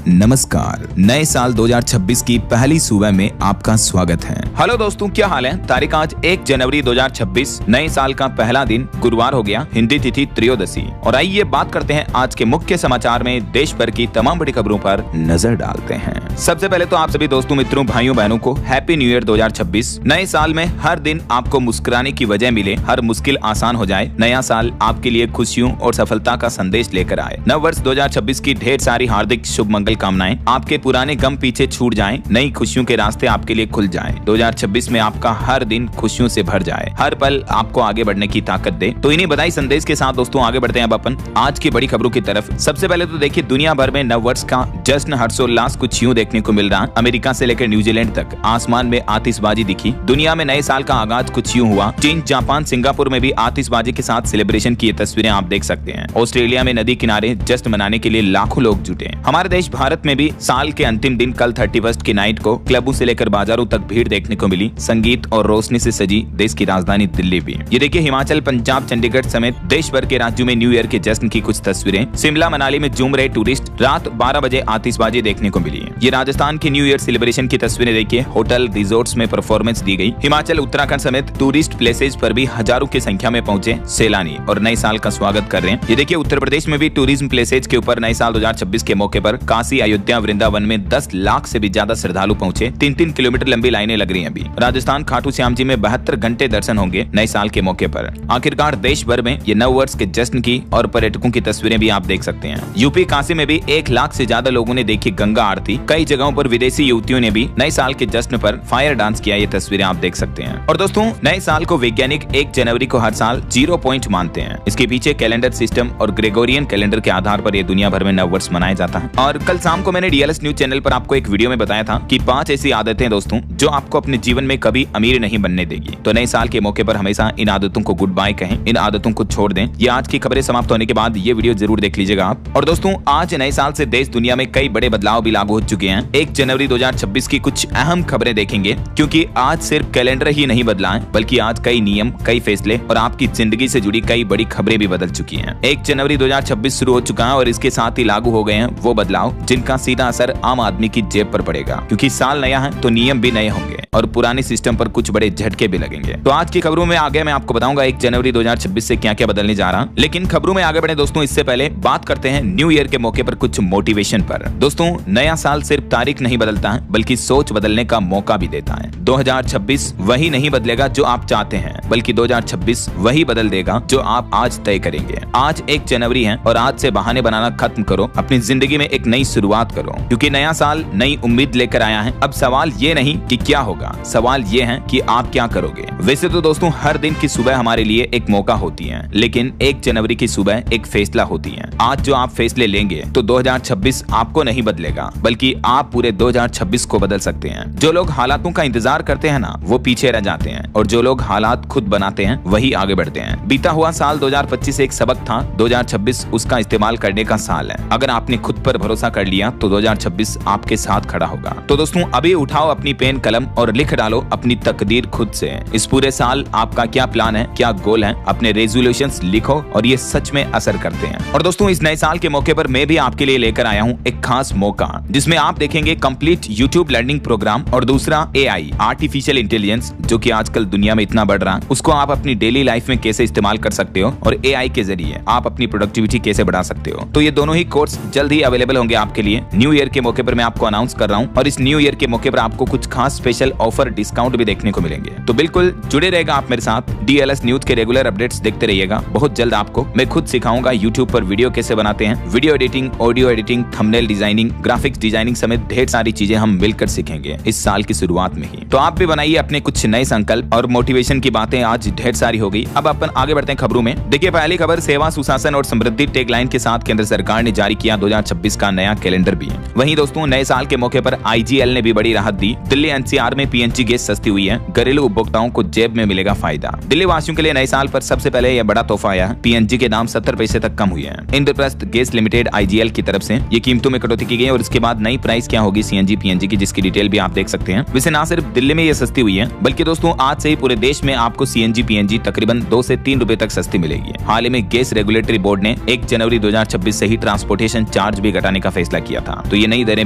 नमस्कार, नए साल 2026 की पहली सुबह में आपका स्वागत है। हेलो दोस्तों, क्या हाल है। तारीख आज 1 जनवरी 2026, नए साल का पहला दिन गुरुवार हो गया, हिंदी तिथि त्रयोदशी। और आइए बात करते हैं आज के मुख्य समाचार में देश भर की तमाम बड़ी खबरों पर नजर डालते हैं। सबसे पहले तो आप सभी दोस्तों, मित्रों, भाइयों बहनों को हैप्पी न्यू ईयर 2026। नए साल में हर दिन आपको मुस्कुराने की वजह मिले, हर मुश्किल आसान हो जाए। नया साल आपके लिए खुशियों और सफलता का संदेश लेकर आए। नव वर्ष 2026 की ढेर सारी हार्दिक शुभ मंगल कामनाएं। आपके पुराने गम पीछे छूट जाएं, नई खुशियों के रास्ते आपके लिए खुल जाएं। 2026 में आपका हर दिन खुशियों से भर जाए, हर पल आपको आगे बढ़ने की ताकत दे। तो इन्हीं बधाई संदेश के साथ दोस्तों आगे बढ़ते हैं अब अपन आज की बड़ी खबरों की तरफ। सबसे पहले तो देखिए, दुनिया भर में नव वर्ष का जश्न हर्षोल्लास कुछ यूं देखने को मिल रहा। अमेरिका से लेकर न्यूजीलैंड तक आसमान में आतिशबाजी दिखी। दुनिया में नए साल का आगाज कुछ यूं हुआ। चीन, जापान, सिंगापुर में भी आतिशबाजी के साथ सेलिब्रेशन की तस्वीरें आप देख सकते हैं। ऑस्ट्रेलिया में नदी किनारे जश्न मनाने के लिए लाखों लोग जुटे। हमारे देश भारत में भी साल के अंतिम दिन कल 31 की नाइट को क्लबों से लेकर बाजारों तक भीड़ देखने को मिली। संगीत और रोशनी से सजी देश की राजधानी दिल्ली भी। ये देखिए, हिमाचल, पंजाब, चंडीगढ़ समेत देश भर के राज्यों में न्यू ईयर के जश्न की कुछ तस्वीरें। शिमला, मनाली में झूम रहे टूरिस्ट। रात 12 बजे आतिशबाजी देखने को मिली। ये राजस्थान की न्यू ईयर सेलिब्रेशन की तस्वीरें देखिए। होटल, रिजॉर्ट्स में परफॉर्मेंस दी गई। हिमाचल, उत्तराखंड समेत टूरिस्ट प्लेसेज पर भी हजारों की संख्या में पहुंचे सैलानी और नए साल का स्वागत कर रहे हैं। ये देखिए, उत्तर प्रदेश में भी टूरिज्म प्लेसेज के ऊपर नए साल 2026 के मौके पर काशी, अयोध्या, वृंदावन में 10 लाख से भी ज्यादा श्रद्धालु पहुंचे। 3-3 किलोमीटर लंबी लाइनें लग रही हैं अभी। राजस्थान खाटू श्याम जी में 72 घंटे दर्शन होंगे नए साल के मौके पर। आखिरकार देश भर में ये नव वर्ष के जश्न की और पर्यटकों की तस्वीरें भी आप देख सकते हैं। यूपी काशी में भी 1 लाख से ज्यादा लोगों ने देखी गंगा आरती। कई जगहों पर विदेशी युवतियों ने भी नए साल के जश्न पर फायर डांस किया। ये तस्वीरें आप देख सकते हैं। और दोस्तों, नए साल को वैज्ञानिक 1 जनवरी को हर साल 0 पॉइंट मानते हैं। इसके पीछे कैलेंडर सिस्टम और ग्रेगोरियन कैलेंडर के आधार पर यह दुनिया भर में नव वर्ष मनाया जाता है। और कल शाम को मैंने डीएलएस न्यूज चैनल पर आपको एक वीडियो में बताया था कि 5 ऐसी आदतें दोस्तों जो आपको अपने जीवन में कभी अमीर नहीं बनने देगी। तो नए साल के मौके पर हमेशा इन आदतों को गुड बाय कहें, इन आदतों को छोड़ दें। ये आज की खबरें समाप्त होने के बाद ये वीडियो जरूर देख लीजिएगा आप। और दोस्तों, आज नए साल से देश दुनिया में कई बड़े बदलाव भी लागू हो चुके हैं। 1 जनवरी 2026 की कुछ अहम खबरें देखेंगे, क्योंकि आज सिर्फ कैलेंडर ही नहीं बदला है, बल्कि आज कई नियम, कई फैसले और आपकी जिंदगी से जुड़ी कई बड़ी खबरें भी बदल चुकी हैं। 1 जनवरी 2026 शुरू हो चुका है और इसके साथ ही लागू हो गए हैं वो बदलाव जिनका सीधा असर आम आदमी की जेब पर पड़ेगा। क्योंकि साल नया है तो नियम भी नए होंगे और पुराने सिस्टम पर कुछ बड़े झटके भी लगेंगे। तो आज की खबरों में आगे मैं आपको बताऊंगा 1 जनवरी 2026 से क्या क्या बदलने जा रहा। लेकिन खबरों में आगे बढ़े दोस्तों, इससे पहले बात करते हैं न्यू ईयर के मौके पर कुछ मोटिवेशन पर। दोस्तों, नया साल सिर्फ तारीख नहीं बदलता है, बल्कि सोच बदलने का मौका भी देता है। 2026 वही नहीं बदलेगा जो आप चाहते हैं, बल्कि 2026 वही बदल देगा जो आप आज तय करेंगे। आज 1 जनवरी है और आज से बहाने बनाना खत्म करो। अपनी जिंदगी में एक नई शुरुआत करो, क्योंकि नया साल नई उम्मीद लेकर आया है। अब सवाल ये नहीं कि क्या होगा, सवाल ये है कि आप क्या करोगे। वैसे तो दोस्तों, हर दिन की सुबह हमारे लिए एक मौका होती है, लेकिन 1 जनवरी की सुबह एक फैसला होती है। आज जो आप फैसले लेंगे तो 2026 आपको नहीं बदलेगा, बल्कि आप पूरे 2026 को बदल सकते हैं। जो लोग हालातों का इंतजार करते हैं ना, वो पीछे रह जाते हैं, और जो लोग हालात खुद बनाते हैं वही आगे बढ़ते हैं। बीता हुआ साल 2025 एक सबक था, 2026 उसका इस्तेमाल करने का साल है। अगर आपने खुद पर भरोसा कर लिया तो 2026 आपके साथ खड़ा होगा। तो दोस्तों, अभी उठाओ अपनी पेन कलम और लिख डालो अपनी तकदीर खुद से। इस पूरे साल आपका क्या प्लान है, क्या गोल है, अपने रेजोल्यूशंस लिखो और ये सच में असर करते हैं। और दोस्तों, इस नए साल के मौके पर मैं भी आपके लिए लेकर आया हूँ एक खास मौका, जिसमें आप देखेंगे कंप्लीट यूट्यूब लर्निंग प्रोग्राम और दूसरा एआई, आर्टिफिशियल इंटेलिजेंस, जो कि आजकल दुनिया में इतना बढ़ रहा है, उसको आप अपनी डेली लाइफ में कैसे इस्तेमाल कर सकते हो और एआई के जरिए आप अपनी प्रोडक्टिविटी कैसे बढ़ा सकते हो। तो ये दोनों ही कोर्स जल्द ही अवेलेबल होंगे आपके लिए। न्यू ईयर के मौके पर मैं आपको अनाउंस कर रहा हूँ, और इस न्यू ईयर के मौके पर आपको कुछ खास स्पेशल ऑफर, डिस्काउंट भी देखने को मिलेंगे। तो बिल्कुल जुड़े रहेगा आप मेरे साथ। डीएलएस न्यूज के रेगुलर अपडेट्स देखते रहिएगा। बहुत जल्द आपको मैं खुद सिखाऊंगा यूट्यूब पर वीडियो कैसे बनाते हैं, video editing, audio editing, thumbnail designing, graphics designing समेत ढेर सारी चीजें हम मिलकर सीखेंगे इस साल की शुरुआत में ही। तो आप भी बनाइए अपने कुछ नए संकल्प। और मोटिवेशन की बातें आज ढेर सारी हो गई। अब अपन आगे बढ़ते हैं खबरों में। देखिए, पहली खबर, सेवा, सुशासन और समृद्धि टैगलाइन के साथ केंद्र सरकार ने जारी किया 2026 का नया कैलेंडर भी। वहीं दोस्तों, नए साल के मौके पर आईजीएल ने भी बड़ी राहत दी। दिल्ली एनसीआर में पीएनजी गैस सस्ती हुई है, घरेलू उपभोक्ताओं को जेब में मिलेगा फायदा। दिल्ली वासियों के लिए नए साल पर सबसे पहले यह बड़ा तोहफा आया है। पीएनजी के दाम 70 पैसे तक कम हुए हैं। इंद्रप्रस्थ गैस लिमिटेड आईजीएल की तरफ से ये कीमतों में कटौती की गई और इसके बाद नई प्राइस प्राइस क्या होगी सीएनजी पीएनजी की, जिसकी डिटेल भी आप देख सकते हैं। वैसे ना सिर्फ दिल्ली में ये सस्ती हुई है, बल्कि दोस्तों आज से ही पूरे देश में आपको सीएनजी पीएनजी तकरीबन 2 से 3 रुपए तक सस्ती मिलेगी। हाल ही में गैस रेगुलेटरी बोर्ड ने 1 जनवरी 2026 से ही ट्रांसपोर्टेशन चार्ज भी घटाने का फैसला किया था, तो ये नई दरें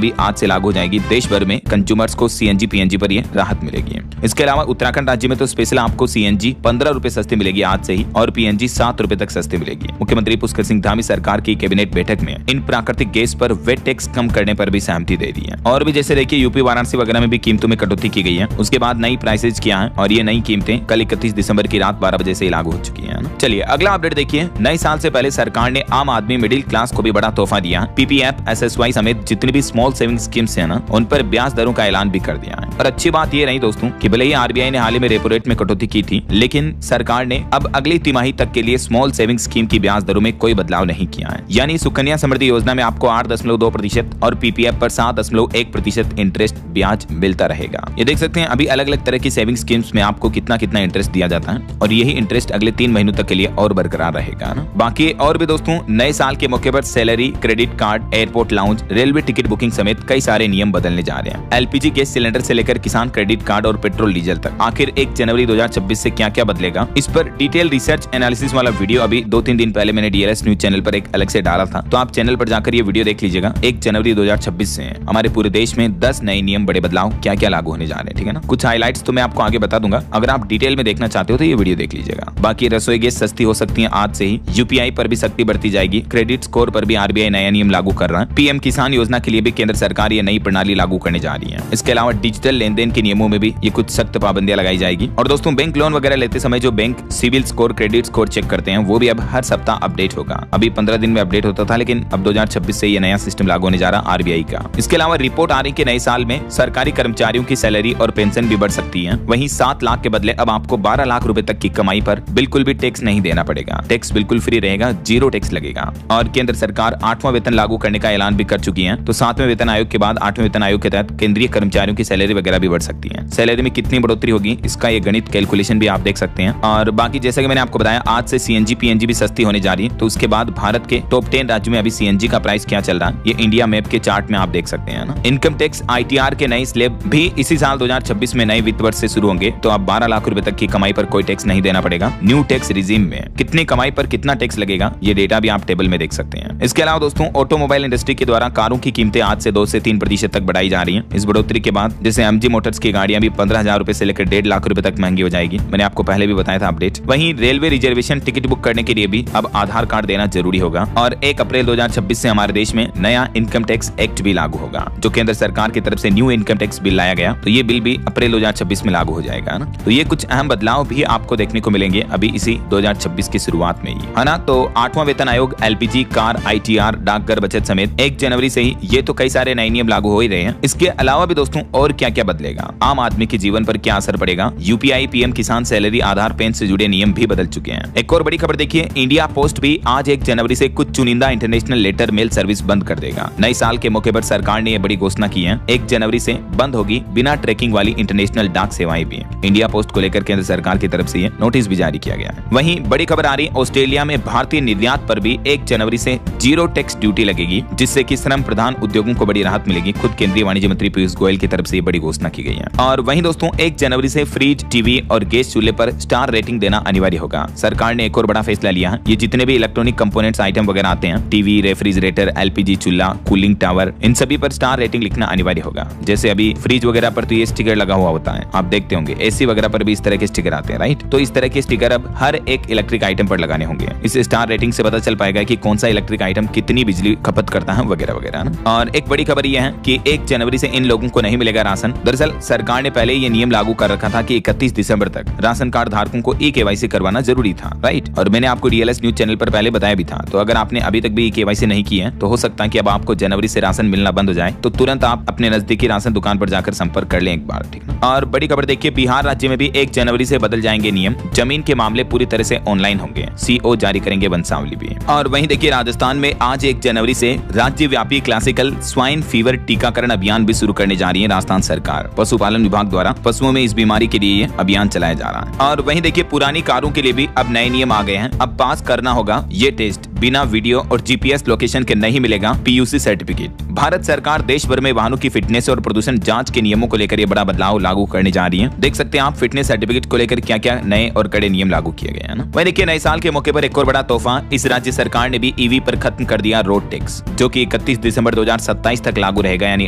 भी आज से लागू हो जाएगी। देश भर में कंज्यूमर्स को सीएनजी पीएनजी पर ये राहत मिलेगी। इसके अलावा उत्तराखंड राज्य में तो स्पेशल आपको सीएनजी 15 रुपए सस्ती मिलेगी आज से ही, और पीएनजी 7 रुपए तक सस्ती मिलेगी। मुख्यमंत्री पुष्कर सिंह धामी सरकार की कैबिनेट बैठक में इन प्राकृतिक गैस पर वेट टैक्स कम करने पर भी सहमति दे दी है। और भी जैसे देखिए यूपी वाराणसी वगैरह में भी कीमतों में कटौती की गई है। उसके बाद नई प्राइसेज क्या है, और ये नई कीमतें कल 31 दिसंबर की रात 12 बजे से लागू हो चुकी है। चलिए अगला अपडेट देखिए। नए साल से पहले सरकार ने आम आदमी मिडिल क्लास को भी बड़ा तोहफा दिया। पीपीएफ, एसएसवाई समेत जितनी भी स्मॉल सेविंग स्कीम्स है ना, उन पर ब्याज दरों का ऐलान भी कर दिया है। और अच्छी बात ये रही दोस्तों कि भले ही आरबीआई ने हाल ही में रेपो रेट में कटौती की थी, लेकिन सरकार ने अब अगली तिमाही तक के लिए स्मॉल सेविंग स्कीम की ब्याज दरों में कोई बदलाव नहीं किया है। यानी सुकन्या समृद्धि योजना में आपको 8.2% और पीपीएफ पर 7.1% इंटरेस्ट ब्याज मिलता रहेगा। ये देख सकते हैं अभी अलग अलग तरह की सेविंग स्कीम्स में आपको कितना कितना इंटरेस्ट दिया जाता है, और यही इंटरेस्ट अगले 3 महीनों तक के लिए और बरकरार रहेगा ना। बाकी और भी दोस्तों नए साल के मौके पर salary, credit card, airport lounge, railway ticket booking समेत कई सारे नियम बदलने जा रहे हैं। एलपीजी गैस सिलेंडर से लेकर किसान क्रेडिट कार्ड और पेट्रोल डीजल तक आखिर 1 जनवरी 2026 से क्या क्या बदलेगा, इस पर डिटेल रिसर्च एनालिसिस वाला वीडियो अभी 2-3 दिन पहले मैंने डीएलएस न्यूज चैनल पर एक अलग से डाला था, तो आप चैनल पर जाकर ये वीडियो देख लीजिएगा। 1 जनवरी 2026 से हमारे पूरे देश में 10 नए नियम, बड़े बदलाव क्या क्या लागू होने जा रहे हैं, ठीक है ना। कुछ हाइलाइट्स तो मैं आपको आगे बता दूंगा, अगर आप डिटेल में देखना चाहते हो तो ये वीडियो देख लीजिएगा। बाकी रसोई गैस सस्ती हो सकती है आज से ही, यूपीआई पर भी सख्ती बढ़ती जाएगी, क्रेडिट स्कोर पर भी आरबीआई नया नियम लागू कर रहा है, पीएम किसान योजना के लिए भी केंद्र सरकार ये नई प्रणाली लागू करने जा रही है। इसके अलावा डिजिटल लेन देन के नियमों में भी ये कुछ सख्त पाबंदियां लगाई जाएगी। और दोस्तों बैंक लोन वगैरह लेते समय जो bank CIBIL score, credit score check करते हैं, वो भी अब हर सप्ताह अपडेट होगा। अभी 15 दिन में अपडेट होता था, लेकिन अब 2026 से ये नया सिस्टम लागू होने जा रहा आरबीआई का। इसके अलावा रिपोर्ट आ रही कि नए साल में सरकारी कर्मचारियों की सैलरी और पेंशन भी बढ़ सकती है। वहीं 7 लाख के बदले अब आपको 12 लाख रुपए तक की कमाई पर बिल्कुल भी टैक्स नहीं देना पड़ेगा। टैक्स बिल्कुल फ्री रहेगा, 0 टैक्स लगेगा। और केंद्र सरकार 8वां वेतन लागू करने का ऐलान भी कर चुकी है, तो 7वें वेतन आयोग के बाद 8वें वेतन आयोग के तहत केंद्रीय कर्मचारियों की सैलरी वगैरह भी बढ़ सकती है। सैलरी में कितनी बढ़ोतरी होगी, इसका ये गणित कैलकुलेशन भी आप देख सकते हैं। और बाकी जैसा कि मैंने आपको बताया, आज से सीएनजी पीएनजी भी सस्ती होने जा रही है। तो उसके बाद भारत के टॉप 10 राज्यों में अभी सीएनजी का प्राइस क्या चल रहा है, ये इंडिया मैप के चार्ट में आप देख सकते हैं ना। इनकम टैक्स आईटीआर के नए स्लैब भी इसी साल 2026 में नए वित्त वर्ष से शुरू होंगे, तो अब 12 लाख रुपए तक की कमाई पर कोई टैक्स नहीं देना पड़ेगा। न्यू टैक्स रिजीम में कितनी कमाई पर कितना टैक्स लगेगा, ये डेटा भी आप टेबल में देख सकते हैं। इसके अलावा दोस्तों ऑटोमोबाइल इंडस्ट्री के द्वारा कारों की कीमतें आज से 2 से 3% तक बढ़ाई जा रही हैं। इस बढ़ोतरी के बाद जैसे एमजी मोटर्स की गाड़ियां भी 15,000 रुपए से लेकर 1.5 लाख रुपए तक महंगी हो जाएगी। मैंने आपको पहले भी बताया था अपडेट। वहीं रेलवे रिजर्वेशन टिकट बुक करने के लिए भी अब आधार कार्ड देना जरूरी होगा। और 1 अप्रैल 2026 से हमारे देश में नया इनकम टैक्स एक्ट भी लागू होगा, जो केंद्र सरकार की तरफ से न्यू इनकम टैक्स बिल लाया गया, तो ये बिल भी अप्रैल 2026 में लागू हो जाएगा ना। तो ये कुछ अहम बदलाव भी आपको देखने को मिलेंगे अभी इसी 2026 की शुरुआत में ही, है ना। तो 8वां वेतन आयोग, एलपीजी, कार, आईटीआर, डाकघर बचत समेत 1 जनवरी से ही ये तो कई सारे नए नियम लागू हो ही रहे हैं। इसके अलावा भी दोस्तों और क्या क्या बदलेगा, आम आदमी के जीवन पर क्या असर पड़ेगा, यूपीआई, पीएम किसान सैलरी, आधार, पेन से जुड़े नियम भी बदल चुके हैं। एक और बड़ी खबर देखिए, इंडिया पोस्ट भी आज 1 जनवरी से कुछ चुनिंदा इंटरनेशनल लेटर मेल सर्विस बंद कर देगा। नए साल के मौके पर सरकार ने यह बड़ी घोषणा की है। 1 जनवरी से बंद होगी बिना ट्रैकिंग वाली इंटरनेशनल डाक सेवाएं भी। इंडिया पोस्ट को लेकर केंद्र सरकार की तरफ से ये नोटिस भी जारी किया गया है। वहीं बड़ी खबर आ रही, ऑस्ट्रेलिया में भारतीय निर्यात पर भी 1 जनवरी से 0 टैक्स ड्यूटी लगेगी, जिससे कि श्रम प्रधान उद्योगों को बड़ी राहत मिलेगी। खुद केंद्रीय वाणिज्य मंत्री पीयूष गोयल की तरफ से ये बड़ी घोषणा की गई है। और वहीं दोस्तों 1 जनवरी से फ्रिज, टीवी और गैस चूल्हे पर स्टार रेटिंग देना अनिवार्य होगा। सरकार ने एक और बड़ा फैसला लिया है। ये जितने भी इलेक्ट्रॉनिक कंपोनेंट्स आइटम वगैरह आते हैं, टीवी, रेफ्रिजरेटर, एलपीजी चूल्हा, कूलिंग टावर, इन सभी पर स्टार रेटिंग लिखना अनिवार्य होगा। जैसे अभी फ्रिज वगैरह पर तो ये स्टिकर लगा हुआ होता है, आप देखते होंगे। एसी वगैरह पर भी इस तरह के स्टिकर आते हैं, राइट। तो इस तरह के स्टिकर अब हर एक इलेक्ट्रिक आइटम पर लगाने होंगे। इस स्टार रेटिंग से पता चल पाएगा कि कौन सा इलेक्ट्रिक आइटम कितनी बिजली खपत करता है वगैरह वगैरह ना। और एक बड़ी खबर यह है कि 1 जनवरी से इन लोगों को नहीं मिलेगा राशन। दरअसल सरकार ने पहले ये नियम लागू कर रखा था कि 31 दिसंबर तक राशन कार्ड धारकों को ई-केवाईसी करवाना जरूरी था, राइट। और मैंने आपको डीएलएस न्यूज चैनल पर पहले बताया भी था। तो अगर आपने अभी तक भी ई-केवाईसी नहीं की है, तो हो सकता है कि अब आपको जनवरी से राशन मिलना बंद हो जाए, तो तुरंत आप अपने नजदीकी राशन दुकान पर जाकर संपर्क कर लें एक बार, ठीक है। और बड़ी खबर देखिए, बिहार राज्य में भी 1 जनवरी से बदल जाएंगे नियम। जमीन के मामले पूरी तरह से ऑनलाइन होंगे, सीओ जारी करेंगे वंशावली भी। और वहीं देखिए, राजस्थान में आज 1 जनवरी से राज्यव्यापी क्लासिकल स्वाइन फीवर टीकाकरण अभियान भी शुरू करने जा रही है राजस्थान सरकार। पशुपालन विभाग द्वारा पशुओं में इस बीमारी के लिए अभियान चलाया जा रहा है। और वहीं देखिए, पुरानी कारों के लिए भी अब नए नियम आ गए हैं। अब पास करना होगा ये टेस्ट, बिना वीडियो और जीपीएस लोकेशन के नहीं मिलेगा पीयूसी सर्टिफिकेट। भारत सरकार देश भर में वाहनों की फिटनेस और प्रदूषण जांच के नियमों को लेकर ये बड़ा बदलाव लागू करने जा रही है। देख सकते हैं आप फिटनेस सर्टिफिकेट को लेकर क्या क्या नए और कड़े नियम लागू किए गए हैं ना। वहीं देखिए नए साल के मौके पर एक और बड़ा तोहफा, इस राज्य सरकार ने भी ईवी पर खत्म कर दिया रोड टैक्स, जो कि 31 दिसंबर 2027 तक लागू रहेगा, यानी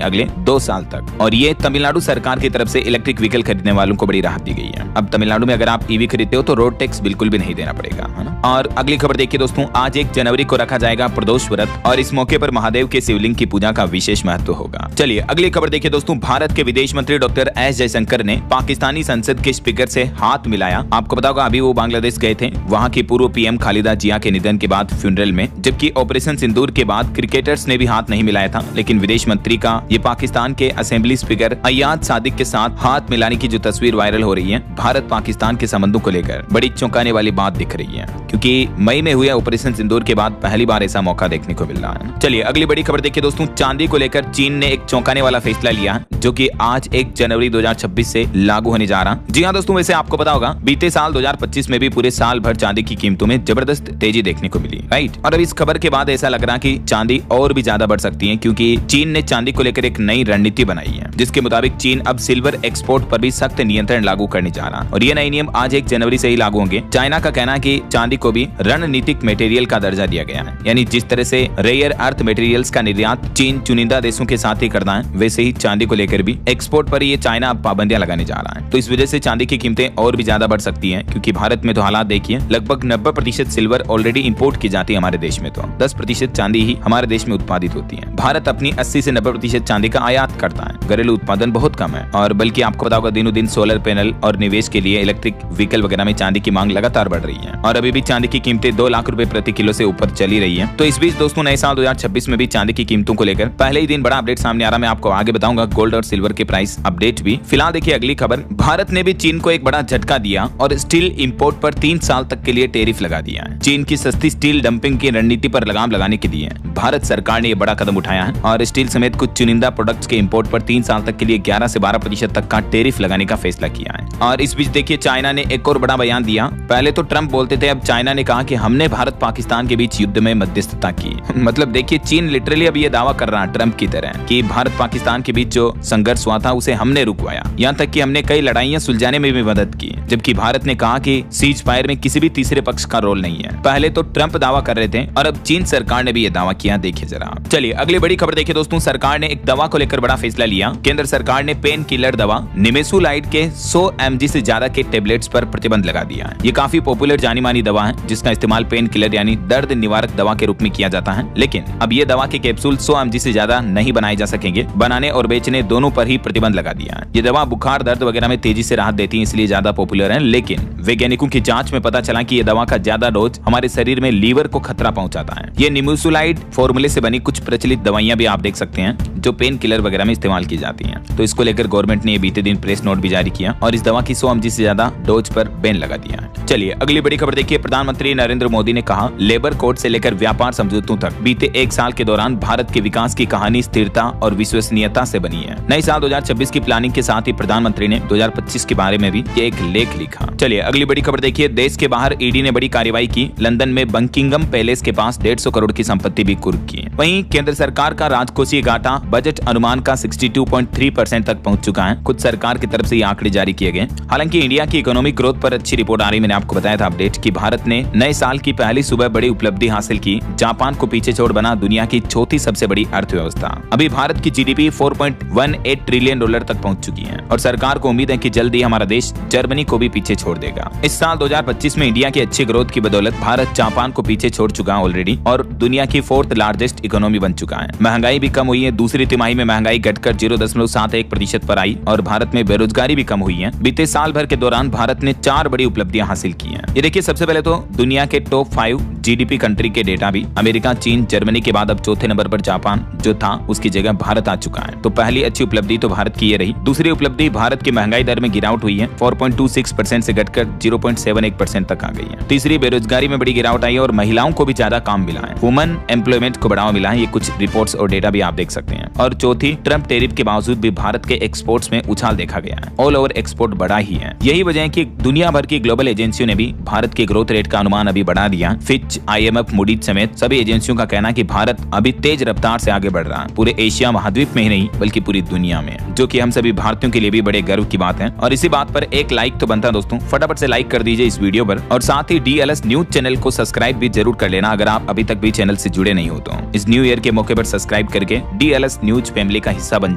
अगले 2 साल तक। और ये तमिलनाडु सरकार की तरफ से इलेक्ट्रिक व्हीकल खरीदने वालों को बड़ी राहत दी गई है। अब तमिलनाडु में अगर आप ईवी खरीदते हो तो रोड टैक्स बिल्कुल भी नहीं देना पड़ेगा, है ना। और अगली खबर देखिए दोस्तों, आज 1 जनवरी को रखा जाएगा प्रदोष व्रत और इस मौके पर महादेव के शिवलिंग की पूजा का विशेष महत्व होगा। चलिए अगली खबर देखिए दोस्तों, भारत के विदेश मंत्री डॉक्टर एस जयशंकर ने पाकिस्तानी संसद के स्पीकर से हाथ मिलाया। आपको पता होगा अभी वो बांग्लादेश गए थे, वहां की पूर्व पीएम खालिदा जिया के निधन के बाद फ्यूनरल में, जबकि ऑपरेशन सिंदूर के बाद क्रिकेटर्स ने भी हाथ नहीं मिलाया था, लेकिन विदेश मंत्री का ये पाकिस्तान के असेंबली स्पीकर अयाद सादिक के साथ हाथ मिलाने की जो तस्वीर वायरल हो रही है, भारत पाकिस्तान के संबंधों को लेकर बड़ी चौंकाने वाली बात दिख रही है, क्योंकि मई में हुए ऑपरेशन सिंदूर के बाद पहली बार ऐसा मौका देखने को मिल रहा है। चलिए अगली बड़ी खबर देखिए दोस्तों, चांदी को लेकर चीन ने एक चौंकाने वाला फैसला लिया, जो कि आज 1 जनवरी 2026 से लागू होने जा रहा। जी हाँ दोस्तों, वैसे आपको पता होगा बीते साल 2025 में भी पूरे साल भर चांदी की कीमतों में जबरदस्त तेजी देखने को मिली, राइट। और अब इस खबर के बाद ऐसा लग रहा कि चांदी और भी ज्यादा बढ़ सकती है, क्योंकि चीन ने चांदी को लेकर एक नई रणनीति बनाई है, जिसके मुताबिक चीन अब सिल्वर एक्सपोर्ट पर भी सख्त नियंत्रण लागू करने जा रहा है। और ये नए नियम आज 1 जनवरी से ही लागू होंगे। चाइना का कहना है कि चांदी को भी रणनीतिक मटेरियल का दर्जा दिया गया है, यानी जिस तरह से रेयर अर्थ मटेरियल्स का निर्यात चीन चुनिंदा देशों के साथ ही करता है, वैसे ही चांदी को लेकर भी एक्सपोर्ट पर ये चाइना अब पाबंदियां लगाने जा रहा है। तो इस वजह से चांदी की कीमतें और भी ज्यादा बढ़ सकती हैं, क्योंकि भारत में तो हालात देखिए, लगभग 90% सिल्वर ऑलरेडी इंपोर्ट की जाती है हमारे देश में, तो 10% चांदी ही हमारे देश में उत्पादित होती है। भारत अपनी 80 से 90% चांदी का आयात करता है, घरेलू उत्पादन बहुत कम है। और बल्कि आपको पता होगा दिनों दिन सोलर पैनल और निवेश के लिए इलेक्ट्रिक व्हीकल वगैरह में चांदी की मांग लगातार बढ़ रही है, और अभी भी चांदी की कीमतें 2 लाख रुपए प्रति किलो से ऊपर चली रही है। तो इस बीच दोस्तों नए साल 2026 में भी चांदी की कीमतों को लेकर पहले ही दिन बड़ा अपडेट सामने आ रहा। मैं आपको आगे बताऊंगा गोल्ड और सिल्वर के प्राइस अपडेट भी। फिलहाल देखिए अगली खबर, भारत ने भी चीन को एक बड़ा झटका दिया और स्टील इंपोर्ट पर 3 साल तक के लिए टैरिफ लगा दिया है। चीन की सस्ती स्टील डंपिंग की रणनीति पर लगाम लगाने के लिए भारत सरकार ने यह बड़ा कदम उठाया है और स्टील समेत कुछ चुनिंदा प्रोडक्ट्स के इंपोर्ट पर 3 साल तक के लिए 11 से 12% तक का टैरिफ लगाने का फैसला किया है। और इस बीच देखिए चाइना ने एक और बड़ा बयान दिया। पहले तो ट्रंप बोलते थे, अब चाइना ने कहा कि हमने भारत पाकिस्तान के बीच युद्ध में मध्यस्थता की। मतलब देखिए चीन लिटरली अब ये दावा कर रहा है ट्रंप की तरह कि भारत पाकिस्तान के बीच जो संघर्ष हुआ था उसे हमने रुकवाया, यहाँ तक कि हमने कई लड़ाइयां सुलझाने में भी मदद की, जबकि भारत ने कहा कि सीज फायर में किसी भी तीसरे पक्ष का रोल नहीं है। पहले तो ट्रंप दावा कर रहे थे और अब चीन सरकार ने भी ये दावा किया। देखिए जरा, चलिए अगली बड़ी खबर देखिए दोस्तों, सरकार ने एक दवा को लेकर बड़ा फैसला लिया। केंद्र सरकार ने पेन किलर दवा निमेसुलाइड के 100 mg से ज्यादा के टेबलेट्स पर प्रतिबंध लगा दिया है। ये काफी पॉपुलर जानी मानी दवा है, जिसका इस्तेमाल पेन किलर यानी दर्द निवारक दवा के रूप में किया जाता है, लेकिन अब ये दवा के कैप्सूल 100 mg से ज्यादा नहीं बनाए जा सकेंगे। बनाने और बेचने दोनों पर ही प्रतिबंध लगा दिया है। ये दवा बुखार दर्द वगैरह में तेजी से राहत देती है, इसलिए ज्यादा पॉपुलर है, लेकिन वैज्ञानिकों की जांच में पता चला कि ये दवा का ज्यादा डोज हमारे शरीर में लीवर को खतरा पहुंचाता है। ये निमेसुलाइड फॉर्मूले से बनी कुछ प्रचलित दवाइयां भी आप देख सकते हैं, जो पेन किलर वगैरह में इस्तेमाल की जाती हैं। तो इसको लेकर गवर्नमेंट ने बीते दिन प्रेस नोट भी जारी किया और इस दवा की 100 mg से ज्यादा डोज पर बैन लगा दिया है। चलिए अगली बड़ी खबर देखिए, प्रधानमंत्री नरेंद्र मोदी ने कहा लेबर कोड से लेकर व्यापार समझौतों तक बीते 1 साल के दौरान भारत के विकास की कहानी स्थिरता और विश्वसनीयता से बनी है। नए साल 2026 की प्लानिंग के साथ ही प्रधानमंत्री ने 2025 के बारे में भी एक लेख लिखा। चलिए अगली बड़ी खबर देखिए, देश के बाहर ईडी ने बड़ी कार्रवाई की। लंदन में बकिंगम पैलेस के पास 150 करोड़ की संपत्ति भी कुर्क की। वहीं केंद्र सरकार का राजकोषीय घाटा बजट अनुमान का 62.3% तक पहुंच चुका है। खुद सरकार की तरफ से ये आंकड़े जारी किए गए। हालांकि इंडिया की इकोनॉमिक ग्रोथ पर अच्छी रिपोर्ट आ रही। मैंने आपको बताया था अपडेट कि भारत ने नए साल की पहली सुबह बड़ी उपलब्धि हासिल की। जापान को पीछे छोड़ बना दुनिया की चौथी सबसे बड़ी अर्थव्यवस्था। अभी भारत की जीडीपी $4.18 ट्रिलियन तक पहुंच चुकी है और सरकार को उम्मीद है कि जल्द ही हमारा देश जर्मनी को भी पीछे छोड़ देगा। इस साल 2025 में इंडिया की अच्छी ग्रोथ की बदौलत भारत जापान को पीछे छोड़ चुका है ऑलरेडी और दुनिया की 4th लार्जेस्ट इकोनॉमी बन चुका है। महंगाई भी कम हुई है। दूसरी तिमाही में महंगाई घटकर 0.71% पर आई और भारत में बेरोजगारी भी कम हुई है। बीते साल भर के दौरान भारत ने 4 बड़ी उपलब्धियां हासिल की हैं। ये देखिए, सबसे पहले तो दुनिया के टॉप 5 जीडीपी कंट्री के डेटा भी अमेरिका, चीन, जर्मनी के बाद अब चौथे नंबर पर जापान जो था उसकी जगह भारत आ चुका है। तो पहली अच्छी उपलब्धि तो भारत की ये रही। दूसरी उपलब्धि, भारत की महंगाई दर में गिरावट हुई है। 4.26% से घटकर 0.71% तक आ गई है। तीसरी, बेरोजगारी में बड़ी गिरावट आई है और महिलाओं को भी ज्यादा काम मिला है। वुमेन एम्प्लॉयमेंट को बढ़ावा मिला है। ये कुछ रिपोर्ट्स और डेटा भी आप देख सकते हैं। और चौथी, ट्रंप टैरिफ के बावजूद भी भारत के एक्सपोर्ट्स में उछाल देखा गया है। ऑल ओवर एक्सपोर्ट बढ़ा ही है। यही वजह है कि दुनिया भर की ग्लोबल एजेंसियों ने भी भारत के ग्रोथ रेट का अनुमान अभी बढ़ा दिया। फिच, IMF, मूडीज समेत सभी एजेंसियों का कहना है कि भारत अभी तेज रफ्तार से आगे बढ़ रहा रहा है, पूरे एशिया महाद्वीप में ही नहीं बल्कि पूरी दुनिया में, जो कि हम सभी भारतीयों के लिए भी बड़े गर्व की बात है। और इसी बात पर एक लाइक तो बनता है दोस्तों, फटाफट से लाइक कर दीजिए इस वीडियो पर, और साथ ही DLS न्यूज चैनल को सब्सक्राइब भी जरूर कर लेना अगर आप अभी तक भी चैनल से जुड़े नहीं हो तो। इस न्यू ईयर के मौके पर सब्सक्राइब करके DLS न्यूज फैमिली का हिस्सा बन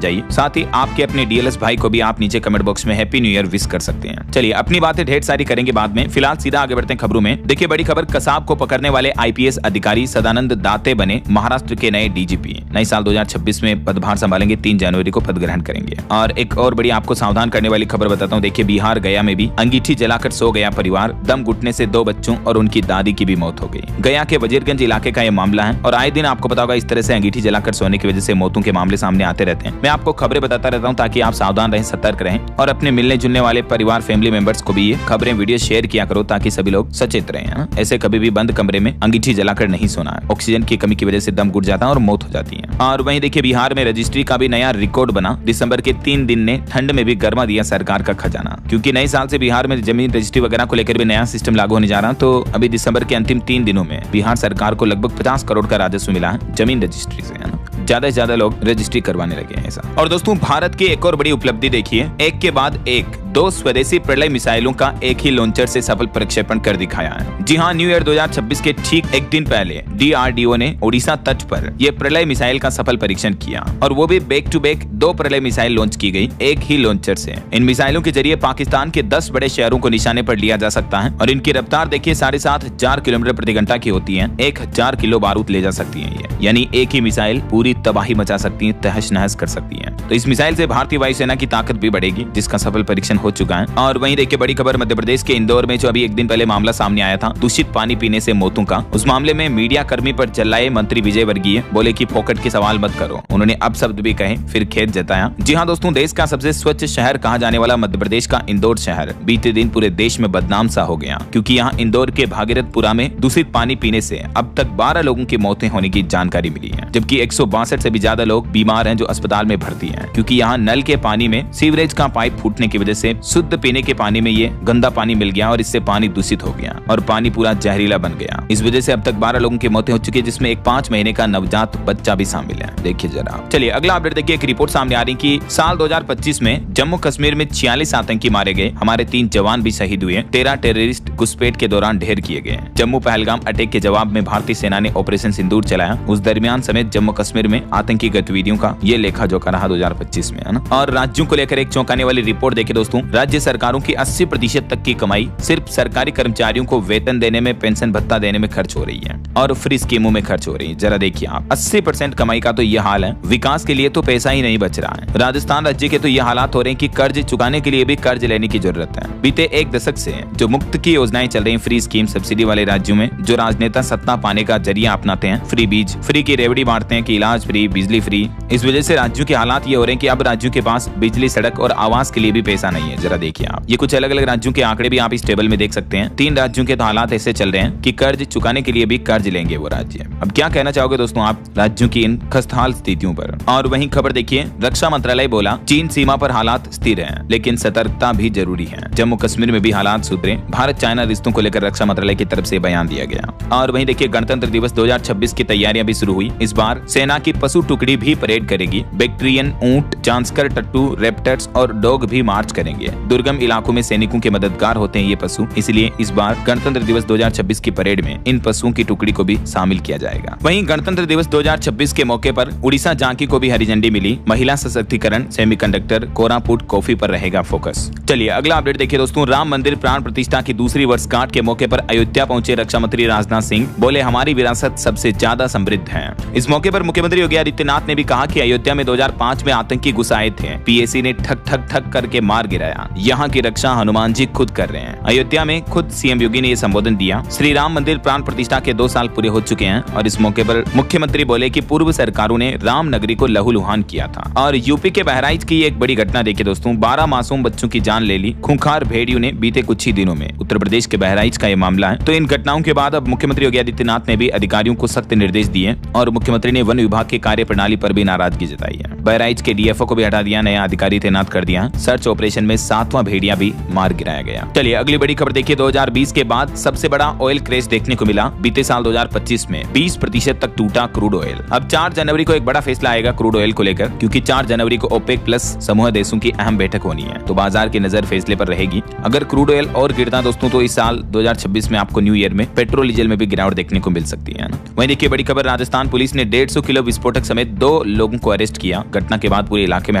जाइए। साथ ही आपके अपने DLS भाई को भी आप नीचे कमेंट बॉक्स में हैप्पी न्यू ईयर विश कर सकते हैं। चलिए अपनी बातें ढेर सारी करेंगे बाद में, फिलहाल सीधा आगे बढ़ते हैं खबरों में। देखिए बड़ी खबर, कसाब को पकड़ने वाले IPS अधिकारी सदानंद दाते बने महाराष्ट्र के नए DGP। नए साल 2026 में पदभार संभालेंगे, 3 जनवरी को पद ग्रहण करेंगे। और एक और बड़ी आपको सावधान करने वाली खबर बताता हूँ। देखिए बिहार गया में भी अंगीठी जलाकर सो गया परिवार, दम घुटने से 2 बच्चों और उनकी दादी की भी मौत हो गई। गया के वजीरगंज इलाके का यह मामला है और आए दिन आपको पता होगा इस तरह से अंगीठी जलाकर सोने की वजह से मौतों के मामले सामने आते रहते हैं। मैं आपको खबरें बताता रहता हूँ ताकि आप सावधान रहें, सतर्क रहें और अपने मिलने जुलने वाले परिवार फैमिली मेंबर्स को भी ये खबरें वीडियो शेयर किया करो ताकि सभी लोग सचेत रहें। ऐसे कभी भी बंद कमरे में अंगीठी जलाकर नहीं सोना है, ऑक्सीजन की कमी की वजह से दम घुट जाता है और मौत हो जाती है। और वहीं देखिए बिहार में रजिस्ट्री का भी नया रिकॉर्ड बना। दिसंबर के 3 दिन ने ठंड में भी गर्मा दिया सरकार का खजाना, क्योंकि नए साल से बिहार में जमीन रजिस्ट्री वगैरह को लेकर भी नया सिस्टम लागू होने जा रहा है। तो अभी दिसंबर के अंतिम 3 दिनों में बिहार सरकार को लगभग 50 करोड़ का राजस्व मिला है जमीन रजिस्ट्री से, है ना। ज्यादा से ज्यादा लोग रजिस्ट्री करवाने लगे हैं ऐसा। और दोस्तों भारत की एक और बड़ी उपलब्धि देखिए, एक के बाद एक 2 स्वदेशी प्रलय मिसाइलों का एक ही लॉन्चर से सफल प्रक्षेपण कर दिखाया है। जी हाँ, न्यू ईयर 2026 के ठीक एक दिन पहले DRDO ने ओडिशा तट पर यह प्रलय मिसाइल का सफल परीक्षण किया और वो भी बैक टू बैक 2 प्रलय मिसाइल लॉन्च की गई एक ही लॉन्चर से। इन मिसाइलों के जरिए पाकिस्तान के 10 बड़े शहरों को निशाने पर लिया जा सकता है और इनकी रफ्तार देखिए 7,500 किलोमीटर प्रति घंटा की होती है। 1000 किलो बारूद ले जा सकती है ये, यानी एक ही मिसाइल पूरी तबाही मचा सकती है, तहस नहस कर सकती है। तो इस मिसाइल से भारतीय वायुसेना की ताकत भी बढ़ेगी, जिसका सफल परीक्षण हो चुका है। और वहीं देखिए बड़ी खबर, मध्य प्रदेश के इंदौर में जो अभी एक दिन पहले मामला सामने आया था दूषित पानी पीने से मौतों का, उस मामले में मीडिया कर्मी पर चिल्लाए मंत्री विजय वर्गीय, बोले कि फोकट के सवाल मत करो। उन्होंने अब शब्द भी कहे, फिर खेद जताया। जी हाँ दोस्तों, देश का सबसे स्वच्छ शहर कहा जाने वाला मध्य प्रदेश का इंदौर शहर बीते दिन पूरे देश में बदनाम सा हो गया, क्योंकि यहाँ इंदौर के भागीरथपुरा में दूषित पानी पीने से अब तक 12 लोगों की मौतें होने की जानकारी मिली है, जबकि 162 से भी ज्यादा लोग बीमार हैं जो अस्पताल में भर्ती हैं, क्योंकि यहाँ नल के पानी में सीवरेज का पाइप फूटने की वजह से शुद्ध पीने के पानी में ये गंदा पानी मिल गया और इससे पानी दूषित हो गया और पानी पूरा जहरीला बन गया। इस वजह से अब तक 12 लोगों की मौतें हो चुकी है, जिसमें एक 5 महीने का नवजात बच्चा भी शामिल है। देखिए जरा। चलिए अगला अपडेट देखिए, एक रिपोर्ट सामने आ रही कि साल 2025 में जम्मू कश्मीर में 46 आतंकी मारे गए, हमारे 3 जवान भी शहीद हुए, 13 टेररिस्ट घुसपैठ के दौरान ढेर किए गए। जम्मू पहलगाम अटैक के जवाब में भारतीय सेना ने ऑपरेशन सिंदूर चलाया। उस दरमियान समेत जम्मू कश्मीर में आतंकी गतिविधियों का ये लेखा जोखा रहा 2025 में, है ना। और राज्यों को लेकर एक चौंकाने वाली रिपोर्ट देखिए दोस्तों, राज्य सरकारों की 80% तक की कमाई सिर्फ सरकारी कर्मचारियों को वेतन देने में, पेंशन भत्ता देने में खर्च हो रही है और फ्री स्कीमों में खर्च हो रही है। जरा देखिए आप, 80% कमाई का तो ये हाल है, विकास के लिए तो पैसा ही नहीं बच रहा है। राजस्थान राज्य के तो ये हालात हो रहे हैं कि कर्ज चुकाने के लिए भी कर्ज लेने की जरूरत है। बीते 1 दशक से जो मुफ्त की योजनाएं चल रही, फ्री स्कीम, सब्सिडी वाले राज्यों में जो राजनेता सत्ता पाने का जरिया अपनाते हैं, फ्री बीज, फ्री की रेवड़ी बांटते हैं कि इलाज फ्री, बिजली फ्री। इस वजह से राज्यों के हालात ये हो रहे हैं कि अब राज्यों के पास बिजली, सड़क और आवास के लिए भी पैसा नहीं है। जरा देखिए आप, ये कुछ अलग अलग राज्यों के आंकड़े भी आप इस टेबल में देख सकते हैं। 3 राज्यों के तो हालात ऐसे चल रहे हैं कि कर्ज चुकाने के लिए भी कर्ज लेंगे वो राज्य। अब क्या कहना चाहोगे दोस्तों आप राज्यों की इन खस्ताहाल स्थितियों पर। और वहीं खबर देखिए, रक्षा मंत्रालय बोला चीन सीमा पर हालात स्थिर हैं, लेकिन सतर्कता भी जरूरी है। जम्मू कश्मीर में भी हालात सुधरे, भारत चाइना रिश्तों को लेकर रक्षा मंत्रालय की तरफ से बयान दिया गया। और वहीं देखिए, गणतंत्र दिवस 2026 की तैयारियां भी शुरू हुई। इस बार सेना की पशु टुकड़ी भी परेड करेगी। बैक्टीरियन, ऊंट, जांस्कर, टट्टू, रेप्टर्स और डॉग भी मार्च करेंगे। दुर्गम इलाकों में सैनिकों के मददगार होते हैं ये पशु, इसलिए इस बार गणतंत्र दिवस 2026 की परेड में इन पशुओं की टुकड़ी को भी शामिल किया जाएगा। वहीं गणतंत्र दिवस 2026 के मौके पर उड़ीसा झांकी को भी हरी झंडी मिली। महिला सशक्तिकरण, सेमीकंडक्टर, कोरापुट कॉफी पर रहेगा फोकस। चलिए अगला अपडेट देखिए दोस्तों, राम मंदिर प्राण प्रतिष्ठा की दूसरी वर्षगांठ के मौके पर अयोध्या पहुंचे रक्षा मंत्री राजनाथ सिंह, बोले हमारी विरासत सबसे ज्यादा समृद्ध है। इस मौके पर मुख्यमंत्री योगी आदित्यनाथ ने भी कहा कि अयोध्या में 2005 में आतंकी घुस आए थे, पीएसी ने ठक ठक ठक करके मार गिराया। यहाँ की रक्षा हनुमान जी खुद कर रहे हैं। अयोध्या में खुद सीएम योगी ने ये संबोधन दिया। श्री राम मंदिर प्राण प्रतिष्ठा के 2 साल पूरे हो चुके हैं और इस मौके पर मुख्यमंत्री बोले कि पूर्व सरकारों ने राम नगरी को लहूलुहान किया था। और यूपी के बहराइच की एक बड़ी घटना देखिए दोस्तों, 12 मासूम बच्चों की जान ले ली खूंखार भेड़ियों ने बीते कुछ ही दिनों में। उत्तर प्रदेश के बहराइच का ये मामला है। तो इन घटनाओं के बाद अब मुख्यमंत्री योगी आदित्यनाथ ने भी अधिकारियों को सख्त निर्देश दिए और मुख्यमंत्री ने वन विभाग की कार्य प्रणाली पर भी नाराजगी जताई है। बहराइच के डीएफओ को भी हटा दिया, नया अधिकारी तैनात कर दिया। सर्च ऑपरेशन में में 7वां भेड़िया भी मार गिराया गया। चलिए अगली बड़ी खबर देखिए। 2020 के बाद सबसे बड़ा ऑयल क्रेश देखने को मिला। बीते साल 2025 में 20% तक टूटा क्रूड ऑयल। अब 4 जनवरी को एक बड़ा फैसला आएगा क्रूड ऑयल को लेकर, क्योंकि 4 जनवरी को ओपेक प्लस समूह देशों की अहम बैठक होनी है, तो बाजार की नजर फैसले पर रहेगी। अगर क्रूड ऑयल और गिरता दोस्तों तो इस साल 2026 में आपको न्यू ईयर में पेट्रोल डीजल में भी गिरावट देखने को मिल सकती है ना। वहीं देखिए बड़ी खबर, राजस्थान पुलिस ने 150 किलो विस्फोटक समेत 2 लोगों को अरेस्ट किया। घटना के बाद पूरे इलाके में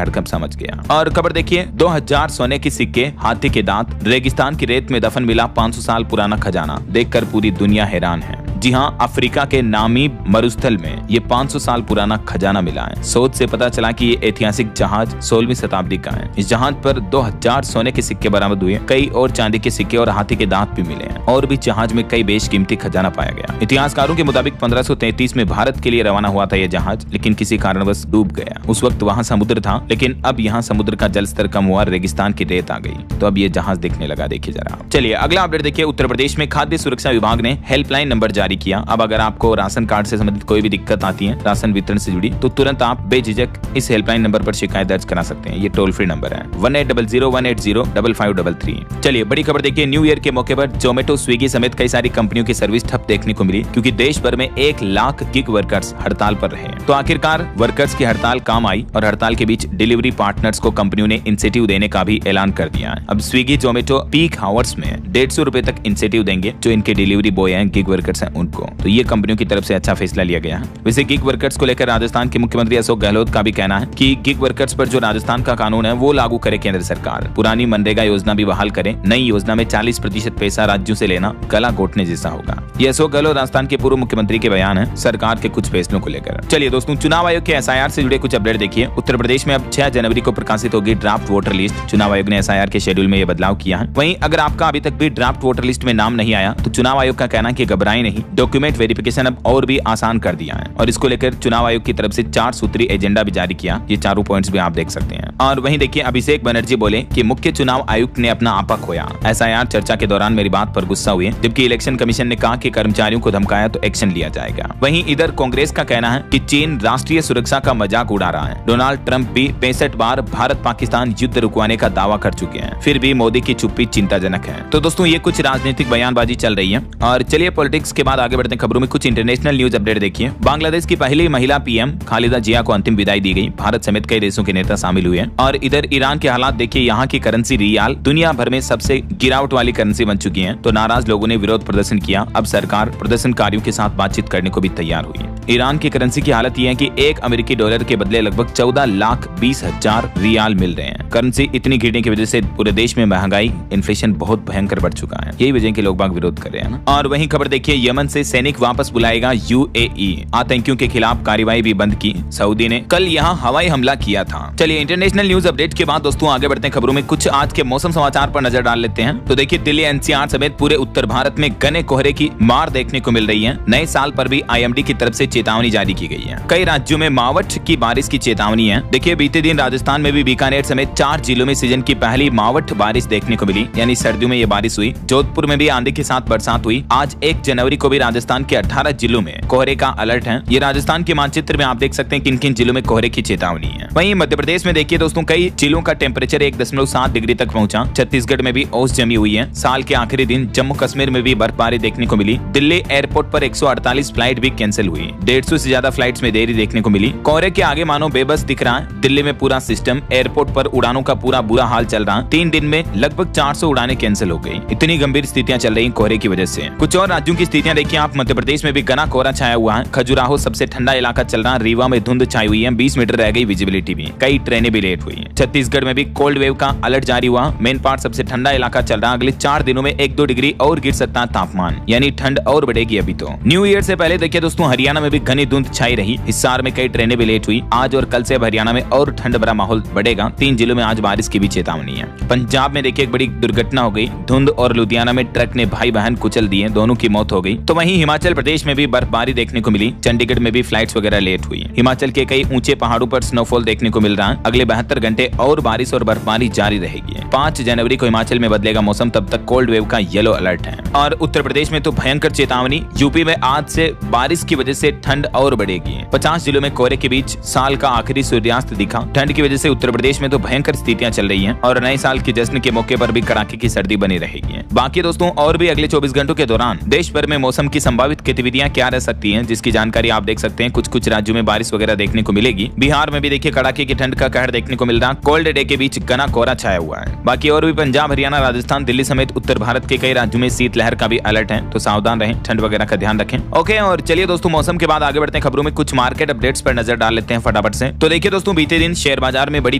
हड़कंप मच गया। और खबर देखिए, 2000 सोने के सिक्के, हाथी के दांत, रेगिस्तान की रेत में दफन मिला 500 साल पुराना खजाना। देखकर पूरी दुनिया हैरान है। जी हाँ, अफ्रीका के नामी मरुस्थल में ये 500 साल पुराना खजाना मिला है। शोध से पता चला कि ये ऐतिहासिक जहाज 16वीं शताब्दी का है। इस जहाज पर 2000 सोने के सिक्के बरामद हुए, कई और चांदी के सिक्के और हाथी के दांत भी मिले हैं, और भी जहाज में कई बेशकीमती खजाना पाया गया। इतिहासकारों के मुताबिक 1533 में भारत के लिए रवाना हुआ था यह जहाज, लेकिन किसी कारणवश डूब गया। उस वक्त वहाँ समुद्र था, लेकिन अब यहाँ समुद्र का जल स्तर कम हुआ, रेगिस्तान की रेत आ गई, तो अब ये जहाज दिखने लगा। देखिए जरा। चलिए अगला अपडेट देखिए। उत्तर प्रदेश में खाद्य सुरक्षा विभाग ने हेल्पलाइन नंबर जारी किया। अब अगर आपको राशन कार्ड से संबंधित कोई भी दिक्कत आती है, राशन वितरण से जुड़ी, तो तुरंत आप बेझिझक इस हेल्पलाइन नंबर पर शिकायत दर्ज करा सकते हैं। ये टोल फ्री नंबर है 1800-180-5533। चलिए बड़ी खबर देखिए। न्यू ईयर के मौके पर जोमेटो, स्विगी समेत कई सारी कंपनियों की सर्विस ठप देखने को मिली, क्योंकि देश भर में 1 लाख गिग वर्कर्स हड़ताल पर रहे। तो आखिरकार वर्कर्स की हड़ताल काम आई, और हड़ताल के बीच डिलीवरी पार्टनर्स को कंपनियों ने इंसेंटिव देने का भी ऐलान कर दिया है। अब स्विगी, जोमेटो पीक आवर्स में 150 रुपए तक इंसेंटिव देंगे जो इनके डिलीवरी बॉय हैं, गिग वर्कर्स हैं उनको। तो ये कंपनियों की तरफ से अच्छा फैसला लिया गया है। वैसे गिग वर्कर्स को लेकर राजस्थान के मुख्यमंत्री अशोक गहलोत का भी कहना है कि गिग वर्कर्स पर जो राजस्थान का कानून है वो लागू करे केंद्र सरकार। पुरानी मनरेगा योजना भी बहाल करे। नई योजना में 40% पैसा राज्यों से लेना गला घोटने जैसा होगा। ये अशोक गहलोत राजस्थान के पूर्व मुख्यमंत्री के बयान है सरकार के कुछ फैसलों को लेकर। चलिए दोस्तों, चुनाव आयोग के SIR से जुड़े कुछ अपडेट देखिए। उत्तर प्रदेश में अब 6 जनवरी को प्रकाशित होगी ड्राफ्ट वोटर लिस्ट। चुनाव आयोग ने SIR के शेड्यूल में यह बदलाव किया है। वहीं अगर आपका अभी तक भी ड्राफ्ट वोटर लिस्ट में नाम नहीं आया, तो चुनाव आयोग का कहना है कि घबराएं नहीं, डॉक्यूमेंट वेरिफिकेशन अब और भी आसान कर दिया है, और इसको लेकर चुनाव आयोग की तरफ से 4 सूत्री एजेंडा भी जारी किया। ये चारों पॉइंट्स भी आप देख सकते हैं। और वहीं देखिए, अभिषेक बनर्जी बोले कि मुख्य चुनाव आयुक्त ने अपना आपा खोया। SIR चर्चा के दौरान मेरी बात पर गुस्सा हुए, जबकि इलेक्शन कमीशन ने कहा कि कर्मचारियों को धमकाया तो एक्शन लिया जाएगा। वहीं इधर कांग्रेस का कहना है कि चीन राष्ट्रीय सुरक्षा का मजाक उड़ा रहा है। डोनाल्ड ट्रंप भी 65 बार भारत पाकिस्तान युद्ध रुकवाने का दावा कर चुके हैं, फिर भी मोदी की चुप्पी चिंताजनक है। तो दोस्तों, ये कुछ राजनीतिक बयानबाजी चल रही है। और चलिए पॉलिटिक्स के बाद आगे बढ़ते हैं खबरों में। कुछ इंटरनेशनल न्यूज अपडेट देखिए। बांग्लादेश की पहली महिला PM खालिदा जिया को अंतिम विदाई दी गई। भारत समेत कई देशों के नेता शामिल हुए। और इधर ईरान के हालात देखिए। यहाँ की करेंसी रियाल दुनिया भर में सबसे गिरावट वाली करेंसी बन चुकी है। तो नाराज लोगों ने विरोध प्रदर्शन किया। अब सरकार प्रदर्शनकारियों के साथ बातचीत करने को भी तैयार हुई है। ईरान की करेंसी की हालत यह है कि 1 अमेरिकी डॉलर के बदले लगभग 14,20,000 रियाल मिल रहे हैं। करेंसी इतनी गिरने की वजह से पूरे देश में महंगाई, इन्फ्लेशन बहुत भयंकर बढ़ चुका है। यही वजह के लोग बाग विरोध कर रहे हैं ना। और वहीं खबर देखिए, यमन से सैनिक वापस बुलाएगा UAE। आतंकियों के खिलाफ कार्रवाई भी बंद की। सऊदी ने कल यहाँ हवाई हमला किया था। चलिए इंटरनेशनल न्यूज अपडेट के बाद दोस्तों आगे बढ़ते हैं खबरों में। कुछ आज के मौसम समाचार पर नजर डाल लेते हैं। तो देखिए, दिल्ली NCR समेत पूरे उत्तर भारत में घने कोहरे की मार देखने को मिल रही है। नए साल पर भी IMD की तरफ से चेतावनी जारी की गई है। कई राज्यों में मावठ की बारिश की चेतावनी है। देखिए, बीते दिन राजस्थान में भी बीकानेर समेत 4 जिलों में सीजन की पहली मावठ बारिश देखने को मिली, यानी सर्दियों में ये बारिश हुई। जोधपुर में भी आंधी के साथ बरसात हुई। आज 1 जनवरी को भी राजस्थान के 18 जिलों में कोहरे का अलर्ट है। ये राजस्थान के मानचित्र में आप देख सकते हैं किन किन जिलों में कोहरे की चेतावनी है। वहीं मध्य प्रदेश में देखिए दोस्तों, कई जिलों का टेम्परेचर 1.7 डिग्री तक पहुंचा। छत्तीसगढ़ में भी ओस जमी हुई है। साल के आखिरी दिन जम्मू कश्मीर में भी बर्फबारी देखने को मिली। दिल्ली एयरपोर्ट पर 148 फ्लाइट भी कैंसिल हुई। 150 से ज्यादा फ्लाइट्स में देरी देखने को मिली। कोहरे के आगे मानो बेबस दिख रहा है दिल्ली में पूरा सिस्टम। एयरपोर्ट पर उड़ानों का पूरा बुरा हाल चल रहा है। 3 दिन में लगभग 400 उड़ानें कैंसिल हो गई। इतनी गंभीर स्थितियां चल रही कोहरे की वजह से। कुछ और राज्यों की स्थितियां देखिए आप। मध्य प्रदेश में भी घना कोहरा छाया हुआ है। खजुराहो सबसे ठंडा इलाका चल रहा है। रीवा में धुंध छाई हुई है। 20 मीटर रह गई विजिबिलिटी भी। कई ट्रेनें भी लेट हुई हैं। छत्तीसगढ़ में भी कोल्ड वेव का अलर्ट जारी हुआ। मेन पार्ट सबसे ठंडा इलाका चल रहा है। अगले 4 दिनों में 1-2 डिग्री और गिर सकता है तापमान, यानी ठंड और बढ़ेगी। अभी तो न्यू ईयर से पहले देखिए दोस्तों, हरियाणा में भी घनी धुंध छाई रही। हिसार में कई ट्रेनें भी लेट हुई। आज और कल से अब हरियाणा में और ठंड भरा माहौल बढ़ेगा। 3 जिलों में आज बारिश की भी चेतावनी है। पंजाब में देखिए एक बड़ी दुर्घटना हो गई। धुंध और लुधियाना में ट्रक ने भाई बहन कुचल दिए, दोनों की मौत हो गई। तो वहीं हिमाचल प्रदेश में भी बर्फबारी देखने को मिली। चंडीगढ़ में भी फ्लाइट्स वगैरह लेट हुई। हिमाचल के कई ऊंचे पहाड़ों पर स्नोफॉल देखने को मिल रहा है। अगले 72 घंटे और बारिश और बर्फबारी जारी रहेगी। 5 जनवरी को हिमाचल में बदलेगा मौसम, तब तक कोल्ड वेव का येलो अलर्ट है। और उत्तर प्रदेश में तो भयंकर चेतावनी। यूपी में आज से बारिश की वजह से ठंड और बढ़ेगी। 50 जिलों में कोहरे के बीच साल का आखिरी सूर्यास्त दिखा। ठंड की वजह से उत्तर प्रदेश में तो भयंकर स्थितियां चल रही हैं और नए साल के जश्न के मौके पर भी कड़ाके की सर्दी बनी रहेगी। बाकी दोस्तों और भी अगले 24 घंटों के दौरान देश भर में मौसम की संभावित गतिविधियां क्या रह सकती हैं, जिसकी जानकारी आप देख सकते हैं। कुछ राज्यों में बारिश वगैरह देखने को मिलेगी। बिहार में भी देखिए कड़ाके की ठंड का कहर देखने को मिल रहा। कोल्ड डे के बीच घना कोहरा छाया हुआ है। बाकी और भी पंजाब, हरियाणा, राजस्थान, दिल्ली समेत उत्तर भारत के कई राज्यों में शीतलहर का भी अलर्ट है, तो सावधान रहें, ठंड वगैरह का ध्यान रखें। ओके, और चलिए दोस्तों मौसम के बाद आगे बढ़ते हैं खबरों में। कुछ मार्केट अपडेट्स पर नजर डाल लेते हैं फटाफट से। तो देखिए दोस्तों बीते दिन शेयर बाजार में बड़ी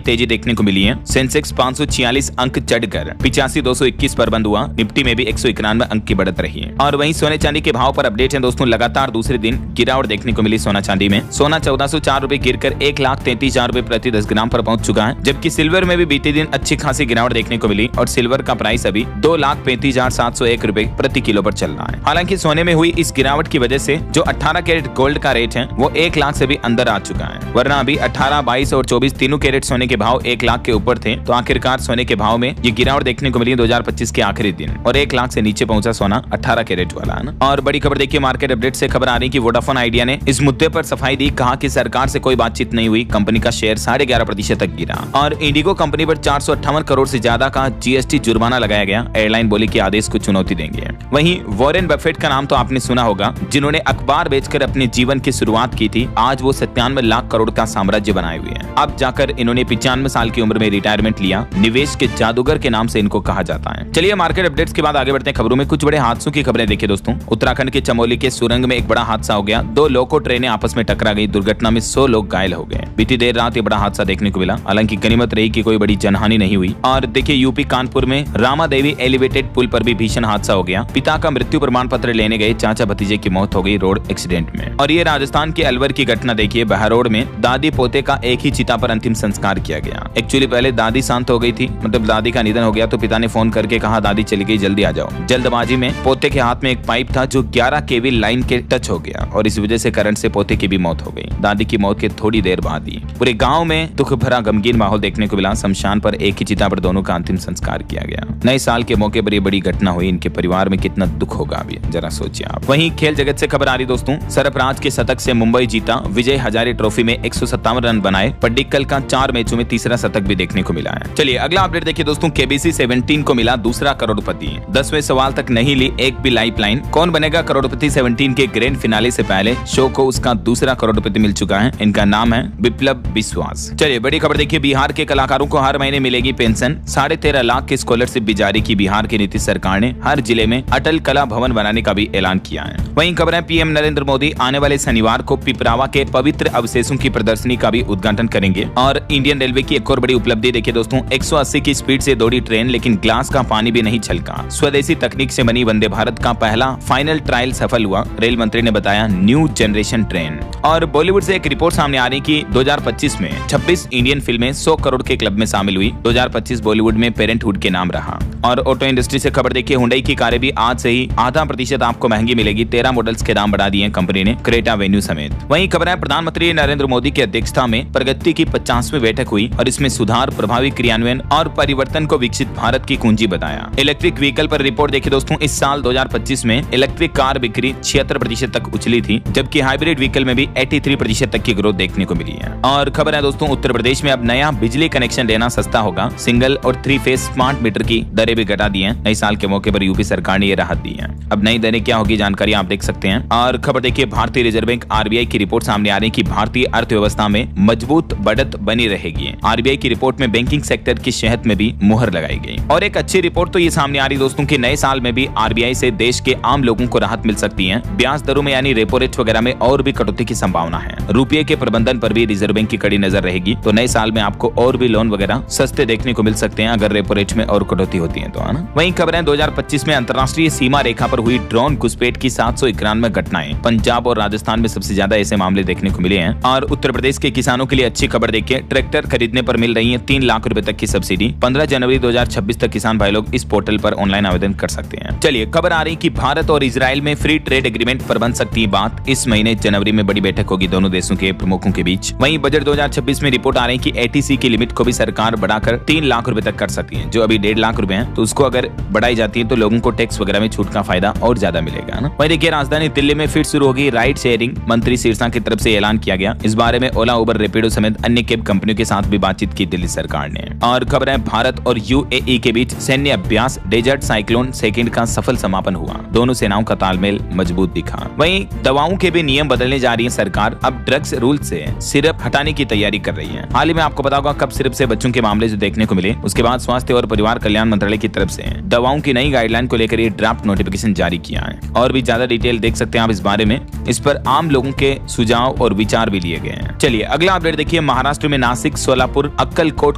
तेजी देखने को मिली है। सेंसेक्स 546 अंक चढ़कर 85,221 पर बंद हुआ। निफ्टी में भी 191 अंक की बढ़त रही है। और वहीं सोने चांदी के भाव पर अपडेट है दोस्तों। लगातार दूसरे दिन गिरावट देखने को मिली सोना चांदी में। सोना 1404 रुपए गिरकर 1,33,000 रुपए प्रति 10 ग्राम पर पहुंच चुका है। जबकि सिल्वर में भी बीते दिन अच्छी खासी गिरावट देखने को मिली और सिल्वर का प्राइस अभी 2,35,701 रुपए प्रति किलो पर चल रहा है। हालांकि सोने में हुई इस गिरावट की वजह से जो 18 कैरेट गोल्ड का रेट है वो 1 लाख से भी अंदर आ चुका है। वरना अभी 18, 22 और 24 तीनों कैरेट सोने के भाव 1 लाख के ऊपर थे। तो आखिरकार सोने के भाव में ये गिरावट देखने को मिली 2025 के आखिरी दिन और 1 लाख से नीचे पहुंचा सोना 18 कैरेट वाला है ना। और बड़ी खबर देखिए मार्केट अपडेट से खबर आ रही कि वोडाफोन आइडिया ने इस मुद्दे पर सफाई दी। कहा कि सरकार से कोई बातचीत नहीं हुई। कंपनी का शेयर 11.5% तक गिरा। और इंडिगो कंपनी पर 458 करोड़ से ज्यादा का जीएसटी जुर्माना लगाया गया। एयरलाइन बोली कि आदेश को चुनौती देंगे। वहीं वॉरेन बफेट का नाम तो आपने सुना होगा, जिन्होंने अखबार बेचकर अपने जीवन की शुरुआत की थी। आज वो 97 लाख करोड़ का साम्राज्य बनाए हुए हैं। अब जाकर इन्होंने 95 साल की उम्र में रिटायरमेंट लिया। निवेश के जादूगर के नाम से इनको कहा जाता है। चलिए मार्केट अपडेट्स के बाद आगे बढ़ते हैं खबरों में। कुछ बड़े हादसों की खबरें देखिए दोस्तों। उत्तराखंड के चमोली के सुरंग में एक बड़ा हादसा हो गया। 2 लोको ट्रेनें आपस में टकरा गई। दुर्घटना में 100 लोग घायल हो गए। बीती देर रात ये बड़ा हादसा देखने को मिला। हालांकि गनीमत रही कि कोई बड़ी जनहानि नहीं हुई। और देखिए यूपी कानपुर में रामा देवी एलिवेटेड पुल पर भी भीषण हादसा हो गया। पिता का मृत्यु प्रमाण पत्र लेने गए चाचा भतीजे की मौत हो गई रोड एक्सीडेंट में। और ये राजस्थान के अलवर की घटना देखिए। बहरोड में दादी पोते का एक ही चिता पर अंतिम संस्कार किया गया। एक्चुअली पहले दादी शांत हो गई थी, मतलब दादी का निधन हो गया तो पिता ने फोन करके कहा दादी चली गई, जल्दी आ जाओ। जल्दबाजी में पोते के हाथ में एक पाइप था जो 11 केवी लाइन के टच हो गया और इस वजह से करंट से पोते की भी मौत हो गई। दादी की मौत के थोड़ी देर बाद ही पूरे गांव में दुख भरा गमगीन माहौल देखने को मिला। शमशान पर एक ही चिता पर दोनों का अंतिम संस्कार किया गया। नए साल के मौके पर ये बड़ी घटना हुई। इनके परिवार में कितना दुख होगा अभी जरा सोचिए आप। वहीं खेल जगत से खबर आ रही दोस्तों। सरफराज के शतक से मुंबई जीता। विजय हजारे ट्रॉफी में 157 रन बनाए। पड्डिक्कल का 4 मैचों में तीसरा शतक भी देखने को मिला है। चलिए अगला अपडेट देखिए दोस्तों। केबीसी 17 को मिला दूसरा करोड़पति। 10वें सवाल तक नहीं ली एक भी लाइफ लाइन। कौन बनेगा करोड़पति 17 के ग्रैंड फिनाले से पहले शो को उसका दूसरा करोड़पति मिल चुका है। इनका नाम है विप्लव विश्वास। चलिए बड़ी खबर देखिए। बिहार के कलाकारों को हर महीने मिलेगी पेंशन। 13.5 लाख की स्कॉलरशिप भी जारी की बिहार की नीतीश सरकार ने। हर जिले में अटल कला भवन बनाने का भी ऐलान किया है। वहीं खबर है पीएम नरेंद्र मोदी आने वाले शनिवार को पिपरावा के पवित्र अवशेषों की प्रदर्शनी का भी उद्घाटन करेंगे। और इंडियन रेलवे की एक और बड़ी उपलब्धि देखिए दोस्तों। 180 की स्पीड से दौड़ी ट्रेन लेकिन ग्लास का पानी भी नहीं छलका। स्वदेशी तकनीक से बनी वंदे भारत का पहला फाइनल ट्रायल सफल हुआ। रेल मंत्री ने बताया न्यू जनरेशन ट्रेन। और बॉलीवुड से एक रिपोर्ट सामने आ रही कि 2025 में 26 इंडियन फिल्में 100 करोड़ के क्लब में शामिल हुई। 2025 बॉलीवुड में पेरेंटहुड के नाम रहा। और ऑटो इंडस्ट्री से खबर देखिए। हुंडई की कारें भी आज से ही आधा % आपको महंगी मिलेगी। 13 मॉडल्स के दाम बढ़ा दिए कंपनी ने, क्रेटा वेन्यू समेत। वहीं खबर है प्रधानमंत्री नरेंद्र मोदी की अध्यक्षता में प्रगति की 50वीं बैठक हुई और इसमें सुधार, प्रभावी क्रियान्वयन और परिवर्तन को विकसित भारत की कुंजी बताया। इलेक्ट्रिक व्हीकल पर रिपोर्ट देखिए दोस्तों। इस साल 2025 में इलेक्ट्रिक कार बिक्री 76% तक उछली थी, जबकि हाइब्रिड व्हीकल में भी 83% तक की ग्रोथ देखने को मिली है। और खबर है दोस्तों उत्तर प्रदेश में अब नया बिजली कनेक्शन लेना सस्ता होगा। सिंगल और 3 फेज स्मार्ट मीटर की दरें भी घटा दी हैं। नए साल के मौके पर यूपी सरकार ने ये राहत दी है। अब नई दरें क्या होगी जानकारी आप देख सकते हैं। और खबर देखिए भारतीय रिजर्व बैंक आरबीआई की रिपोर्ट सामने आ रही है कि भारतीय अर्थव्यवस्था में मजबूत बढ़त बनी रहेगी। आरबीआई की रिपोर्ट में बैंकिंग सेक्टर की सेहत में भी मुहर लगाई गई। और एक अच्छी रिपोर्ट तो ये सामने आ रही दोस्तों कि नए साल में भी आरबीआई से देश के आम लोगों को राहत मिल सकती है। ब्याज दरों में यानी रेपो रेट वगैरह में और भी कटौती की संभावना है। रुपये के प्रबंधन पर भी रिजर्व बैंक की कड़ी नजर रहेगी। तो नए साल में आपको और भी लोन वगैरह सस्ते देखने को मिल सकते हैं अगर रेपो रेट में और कटौती होती है तो, है ना। वहीं खबर है 2025 में अंतर्राष्ट्रीय सीमा रेखा पर हुई ड्रोन घुसपैठ की 791 घटनाएं। पंजाब और राजस्थान में सबसे ज्यादा ऐसे मामले देखने को मिले हैं। और उत्तर प्रदेश के किसानों के लिए अच्छी खबर देखिए। ट्रैक्टर खरीदने पर मिल रही है 3 लाख रुपए तक की सब्सिडी। 15 जनवरी 2026 तक किसान भाई लोग इस पोर्टल पर ऑनलाइन आवेदन कर सकते हैं। चलिए खबर आ रही कि भारत और इजराइल इजराइल में फ्री ट्रेड एग्रीमेंट पर बन सकती है बात। इस महीने जनवरी में बड़ी बैठक होगी दोनों देशों के प्रमुखों के बीच। वहीं बजट 2026 में रिपोर्ट आ रही है कि एटीसी की लिमिट को भी सरकार बढ़ाकर 3 लाख रुपए तक कर सकती है, जो अभी 1.5 लाख रुपए है। तो उसको अगर बढ़ाई जाती है तो लोगों को टैक्स वगैरह में छूट का फायदा और ज्यादा मिलेगा ना। वहीं देखिए राजधानी दिल्ली में फिर शुरू होगी राइड शेयरिंग। मंत्री सिरसा की तरफ से ऐलान किया गया। इस बारे में ओला, उबर, रेपिडो समेत अन्य कैब कंपनियों के साथ भी बातचीत की दिल्ली सरकार ने। और खबर है भारत और यूएई के बीच सैन्य अभ्यास डेजर्ट साइक्लोन सेकंड का सफल समापन हुआ। दोनों सेनाओं का तालमेल मजबूत दिखा। वहीं दवाओं के भी नियम बदलने जा रही है सरकार। अब ड्रग्स रूल से सिरप हटाने की तैयारी कर रही है। हाल ही में आपको पता होगा कब सिरप से बच्चों के मामले जो देखने को मिले। उसके बाद स्वास्थ्य और परिवार कल्याण मंत्रालय की तरफ से दवाओं की नई गाइडलाइन को लेकर ये ड्राफ्ट नोटिफिकेशन जारी किया है। और भी ज्यादा डिटेल देख सकते हैं आप इस बारे में। इस पर आम लोगों के सुझाव और विचार भी लिए गए हैं। चलिए अगला अपडेट देखिए। महाराष्ट्र में नासिक सोलापुर अक्कलकोट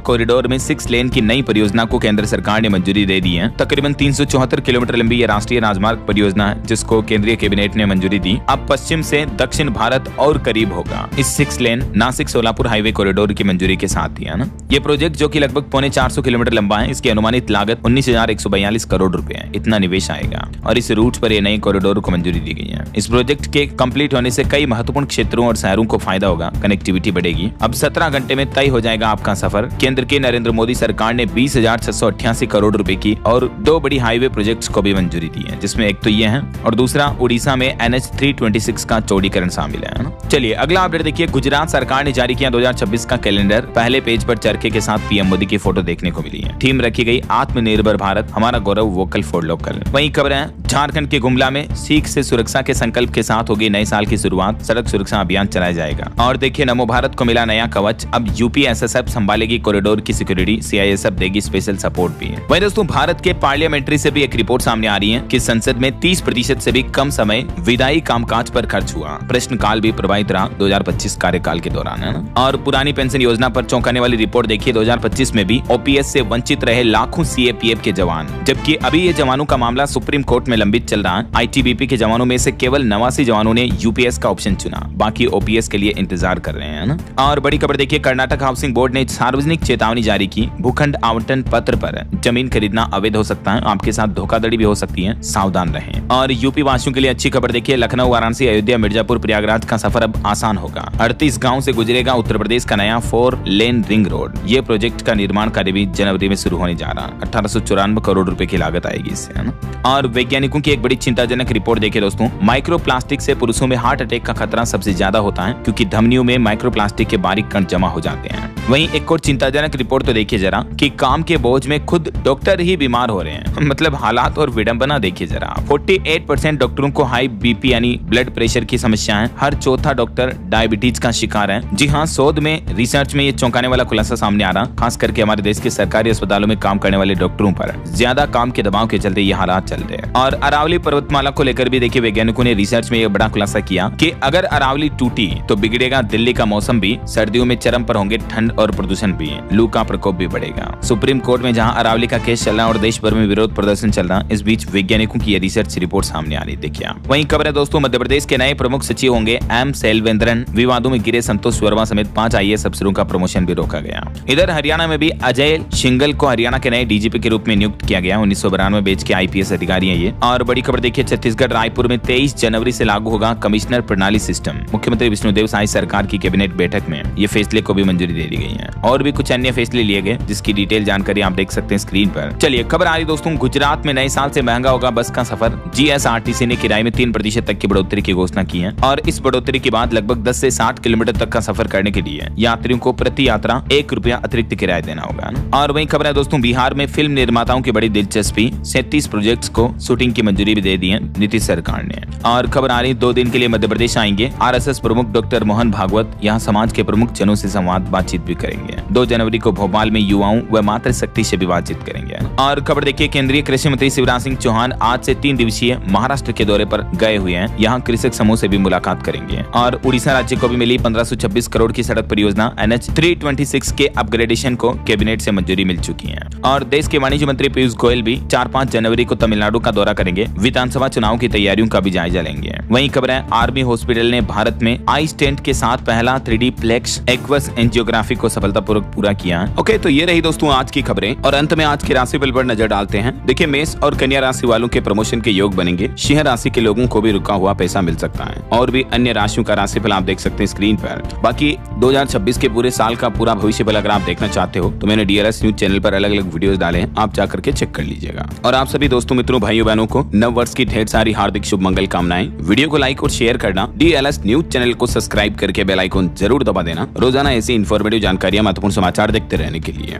कॉरिडोर में 6 लेन की नई परियोजना को केंद्र सरकार ने मंजूरी दे दी है। तकरीबन 374 किलोमीटर लंबी यह राष्ट्रीय राजमार्ग परियोजना है, जिसको केंद्रीय कैबिनेट ने मंजूरी दी। अब पश्चिम से दक्षिण भारत और करीब होगा। इस 6 लेन नासिक सोलापुर हाईवे कॉरिडोर की मंजूरी के साथ ही है ना। ये प्रोजेक्ट जो कि लगभग 450 किलोमीटर लंबा है, इसकी अनुमानित लागत 19,142 करोड़ रुपए है। इतना निवेश आएगा और इस रूट पर ये नई कॉरिडोर को मंजूरी दी गई है। इस प्रोजेक्ट के कंप्लीट होने से कई महत्वपूर्ण क्षेत्रों और शहरों को फायदा होगा। कनेक्टिविटी बढ़ेगी। अब 17 घंटे में तय हो जाएगा आपका सफर। केंद्र की नरेंद्र मोदी सरकार ने 20,688 करोड़ रुपए की और 2 बड़ी हाईवे प्रोजेक्ट्स को भी मंजूरी दी है, जिसमें एक तो ये है और दूसरा उड़ीसा में NH 326 का चौड़ीकरण शामिल है ना। चलिए अगला अपडेट देखिए। गुजरात सरकार ने जारी किया 2026 का कैलेंडर। पहले पेज पर चरखे के साथ पीएम मोदी की फोटो देखने को मिली है। थीम रखी गई आत्मनिर्भर भारत, हमारा गौरव, वोकल फॉर लोकल। वहीं खबर है झारखंड के गुमला में सीख से सुरक्षा के संकल्प के साथ होगी नए साल की शुरुआत। सड़क सुरक्षा अभियान चलाया जाएगा। और देखिए नमो भारत को मिला नया कवच। अब यूपीएसएसएफ संभालेगी कॉरिडोर की सिक्योरिटी, सीआईएसएफ देगी स्पेशल सपोर्ट भी है। वहीं दोस्तों भारत के पार्लियामेंट्री से भी एक रिपोर्ट सामने आ रही है कि संसद में 30% से भी कम समय विधायी कामकाज पर खर्च हुआ। प्रश्नकाल भी प्रभावित रहा 2025 कार्यकाल के दौरान है ना। और पुरानी पेंशन योजना पर चौंकाने वाली रिपोर्ट देखिए। 2025 में भी ओपीएस से वंचित रहे लाखों सीएपीएफ के जवान, जबकि अभी ये जवानों का मामला सुप्रीम कोर्ट में लंबित चल रहा है। आईटीबीपी के जवानों में से केवल 89 जवानों ने यूपीएस का ऑप्शन चुना, बाकी ओपीएस के लिए इंतजार कर रहे हैं ना। और बड़ी खबर देखिए। कर्नाटक हाउसिंग बोर्ड ने सार्वजनिक चेतावनी जारी की। भूखंड आवंटन पत्र पर जमीन खरीदना अवैध हो सकता है। आपके साथ धोखाधड़ी भी हो सकती है, सावधान रहें। और यूपी वासियों के लिए अच्छी खबर देखिए। लखनऊ, वाराणसी, अयोध्या, मिर्जापुर, प्रयागराज का सफर अब आसान होगा। 38 गांव से गुजरेगा उत्तर प्रदेश का नया 4 लेन रिंग रोड। ये प्रोजेक्ट का निर्माण कार्य भी जनवरी में शुरू होने जा रहा है। 1894 करोड़ रुपए की लागत आएगी इससे, है ना। और वैज्ञानिकों की एक बड़ी चिंताजनक रिपोर्ट देखिए दोस्तों। माइक्रोप्लास्टिक से पुरुषों में हार्ट अटैक का खतरा सबसे ज्यादा होता है, क्योंकि धमनियों में माइक्रोप्लास्टिक के बारीक कण जमा हो जाते हैं। वहीं एक और चिंताजनक रिपोर्ट तो देखिए जरा कि काम के बोझ में खुद डॉक्टर ही बीमार हो रहे हैं। मतलब हालात और विडंबना देखिए जरा। 48% डॉक्टरों को हाई बीपी यानी ब्लड प्रेशर की समस्या है। हर चौथा डॉक्टर डायबिटीज का शिकार है। जी हाँ, शोध में, रिसर्च में ये चौंकाने वाला खुलासा सामने आ रहा। खास करके हमारे देश के सरकारी अस्पतालों में काम करने वाले डॉक्टरों पर ज्यादा काम के दबाव के चलते ये हालात चल रहे हैं। और अरावली पर्वतमाला को लेकर भी देखिए वैज्ञानिकों ने रिसर्च में ये बड़ा खुलासा किया कि अगर अरावली टूटी तो बिगड़ेगा दिल्ली का मौसम भी। सर्दियों में चरम पर होंगे ठंड और प्रदूषण भी। लू का प्रकोप भी बढ़ेगा। सुप्रीम कोर्ट में जहां अरावली का केस चल रहा है और देश भर में विरोध प्रदर्शन चल रहा है, इस बीच वैज्ञानिकों की ये रिसर्च रिपोर्ट सामने आ रही। देखिए वहीं खबर है दोस्तों, मध्य प्रदेश के नए प्रमुख सचिव होंगे एम सेल्वेंद्रन। विवादों में गिरे संतोष वर्मा समेत 5 आईएएस अफसरों का प्रमोशन भी रोका गया। इधर हरियाणा में भी अजय सिंघल को हरियाणा के नए डीजीपी के रूप में नियुक्त किया गया। 1992 बैच के आईपीएस अधिकारी हैं ये। और बड़ी खबर देखिए, छत्तीसगढ़ रायपुर में 23 जनवरी से लागू होगा कमिश्नर प्रणाली सिस्टम। मुख्यमंत्री विष्णुदेव साय सरकार की कैबिनेट बैठक में ये फैसले को भी मंजूरी दे दी गई है। और भी कुछ अन्य फैसले लिए गए, जिसकी डिटेल जानकारी आप देख सकते हैं स्क्रीन पर। चलिए खबर आ रही दोस्तों, गुजरात में नए साल से महंगा होगा बस का सफर। जीएसआरटीसी ने किराए में 3% तक की बढ़ोतरी की घोषणा की है। और इस बढ़ोतरी के बाद लगभग 10 से 60 किलोमीटर तक का सफर करने के लिए यात्रियों को प्रति यात्रा 1 रुपया अतिरिक्त किराया देना होगा। और वहीं खबर है दोस्तों, बिहार में फिल्म निर्माताओं की बड़ी दिलचस्पी। 37 प्रोजेक्ट्स को शूटिंग की मंजूरी भी दे दी है नीतीश सरकार ने। और खबर आ रही 2 दिन के लिए मध्य प्रदेश आएंगे आरएसएस प्रमुख डॉक्टर मोहन भागवत। यहाँ समाज के प्रमुख जनों से संवाद बातचीत भी करेंगे। 2 जनवरी को भोपाल में युवाओं व मातृशक्ति से भी बातचीत करेंगे। और खबर देखिए, केंद्रीय कृषि मंत्री शिवराज सिंह चौहान आज से 3 दिवसीय महाराष्ट्र के दौरे पर गए हुए हैं। यहाँ कृषक समूह से भी मुलाकात करेंगे। और उड़ीसा राज्य को भी मिली 1526 करोड़ की सड़क परियोजना NH 326 के अपग्रेडेशन को कैबिनेट से मंजूरी मिल चुकी है। और देश के वाणिज्य मंत्री पीयूष गोयल भी 4-5 जनवरी को तमिलनाडु का दौरा करेंगे। विधानसभा चुनाव की तैयारियों का भी जायजा लेंगे। वहीं खबर है, आर्मी हॉस्पिटल ने भारत में आई स्टेंट के साथ पहला 3D प्लेक्स एक्वस एंजियोग्राफी को सफलतापूर्वक पूरा किया। ओके, तो ये रही दोस्तों आज की खबरें। और अंत में आज की राशि राशिफल पर नजर डालते हैं। देखिए, मेष और कन्या राशि वालों के प्रमोशन के योग बनेंगे। सिंह राशि के लोगों को भी रुका हुआ पैसा मिल सकता है। और भी अन्य राशियों का राशिफल आप देख सकते हैं स्क्रीन पर। बाकी 2026 के पूरे साल का पूरा भविष्य फल अगर आप देखना चाहते हो तो मैंने DLS न्यूज चैनल पर अलग अलग वीडियोस डाले हैं, आप जाकर के चेक कर लीजिएगा। और आप सभी दोस्तों, मित्रों, भाइयों बहनों को नव वर्ष की ढेर सारी हार्दिक शुभ मंगल कामनाएं। वीडियो को लाइक और शेयर करना, DLS न्यूज चैनल को सब्सक्राइब करके बेल आइकन जरूर दबा देना रोजाना ऐसी इंफॉर्मेटिव जानकारियां, महत्वपूर्ण समाचार देखते रहने के लिए।